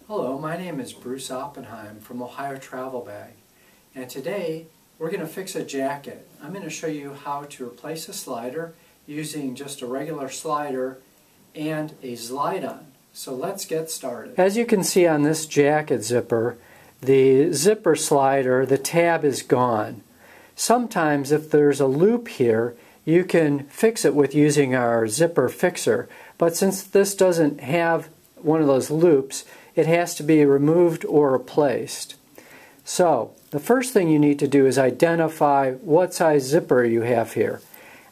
Hello, my name is Bruce Oppenheim from Ohio Travel Bag, and today we're going to fix a jacket. I'm going to show you how to replace a slider using just a regular slider and a Zlide-On. So let's get started. As you can see on this jacket zipper, the zipper slider, the tab is gone. Sometimes if there's a loop here, you can fix it with using our zipper fixer, but since this doesn't have one of those loops, it has to be removed or replaced. So, the first thing you need to do is identify what size zipper you have here.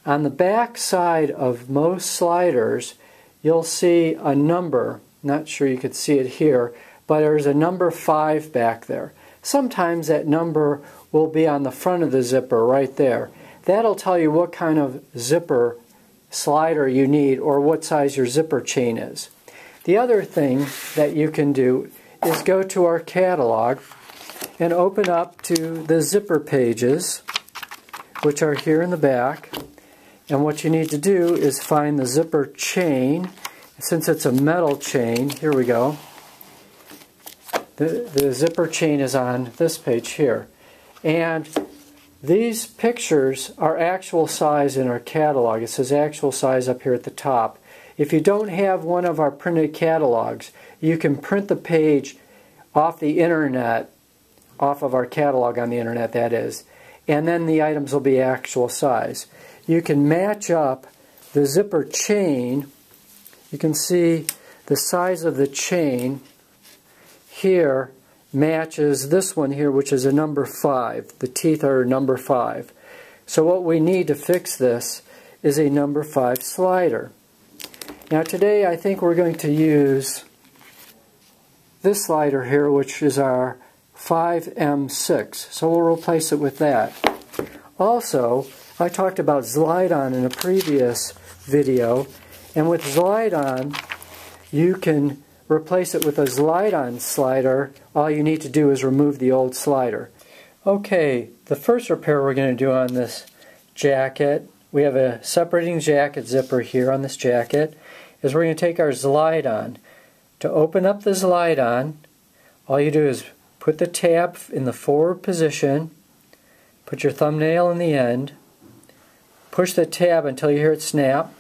On the back side of most sliders, you'll see a number. Not sure you could see it here, but there's a number 5 back there. Sometimes that number will be on the front of the zipper right there. That'll tell you what kind of zipper slider you need or what size your zipper chain is. The other thing that you can do is go to our catalog and open up to the zipper pages, which are here in the back. And what you need to do is find the zipper chain. Since it's a metal chain, here we go. The zipper chain is on this page here. And these pictures are actual size in our catalog. It says actual size up here at the top. If you don't have one of our printed catalogs, you can print the page off the internet, off of our catalog on the internet, that is, and then the items will be actual size. You can match up the zipper chain. You can see the size of the chain here matches this one here, which is a number 5. The teeth are number 5. So what we need to fix this is a number 5 slider. Now today I think we're going to use this slider here, which is our 5M6. So we'll replace it with that. Also, I talked about Zlide-On in a previous video, and with Zlide-On you can replace it with a Zlide-On slider. All you need to do is remove the old slider. Okay, the first repair we're going to do on this jacket, we have a separating jacket zipper here on this jacket, is we're going to take our Zlide-On. To open up the Zlide-On, all you do is put the tab in the forward position, put your thumbnail in the end, push the tab until you hear it snap.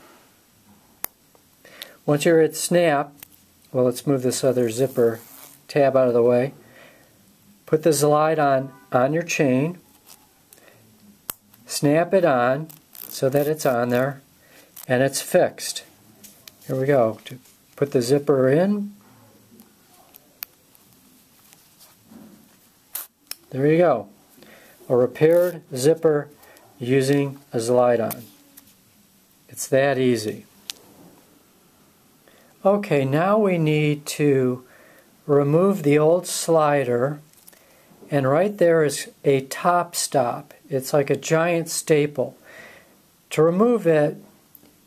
Once you hear it snap, well, let's move this other zipper tab out of the way. Put the Zlide-On on your chain, snap it on so that it's on there, and it's fixed. Here we go. To put the zipper in. There you go. A repaired zipper using a Zlide-On. It's that easy. Okay, now we need to remove the old slider, and right there is a top stop. It's like a giant staple. To remove it,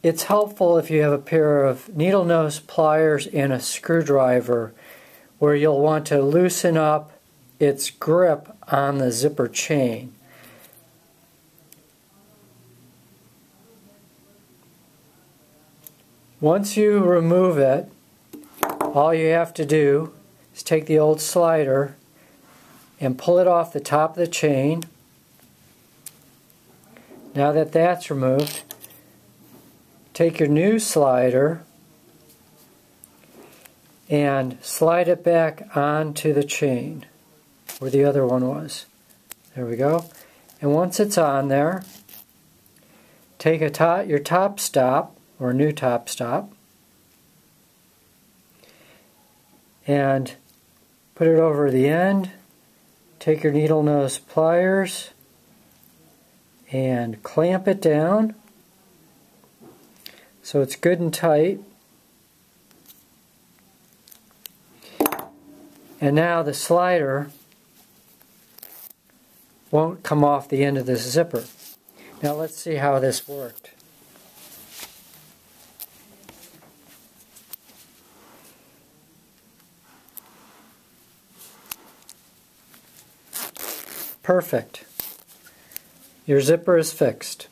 it's helpful if you have a pair of needle nose pliers and a screwdriver, where you'll want to loosen up its grip on the zipper chain. Once you remove it, all you have to do is take the old slider and pull it off the top of the chain. Now that that's removed, take your new slider and slide it back onto the chain where the other one was. There we go. And once it's on there, take your top stop, or new top stop, and put it over the end. Take your needle nose pliers and clamp it down so it's good and tight. And now the slider won't come off the end of this zipper. Now let's see how this worked. Perfect. Your zipper is fixed.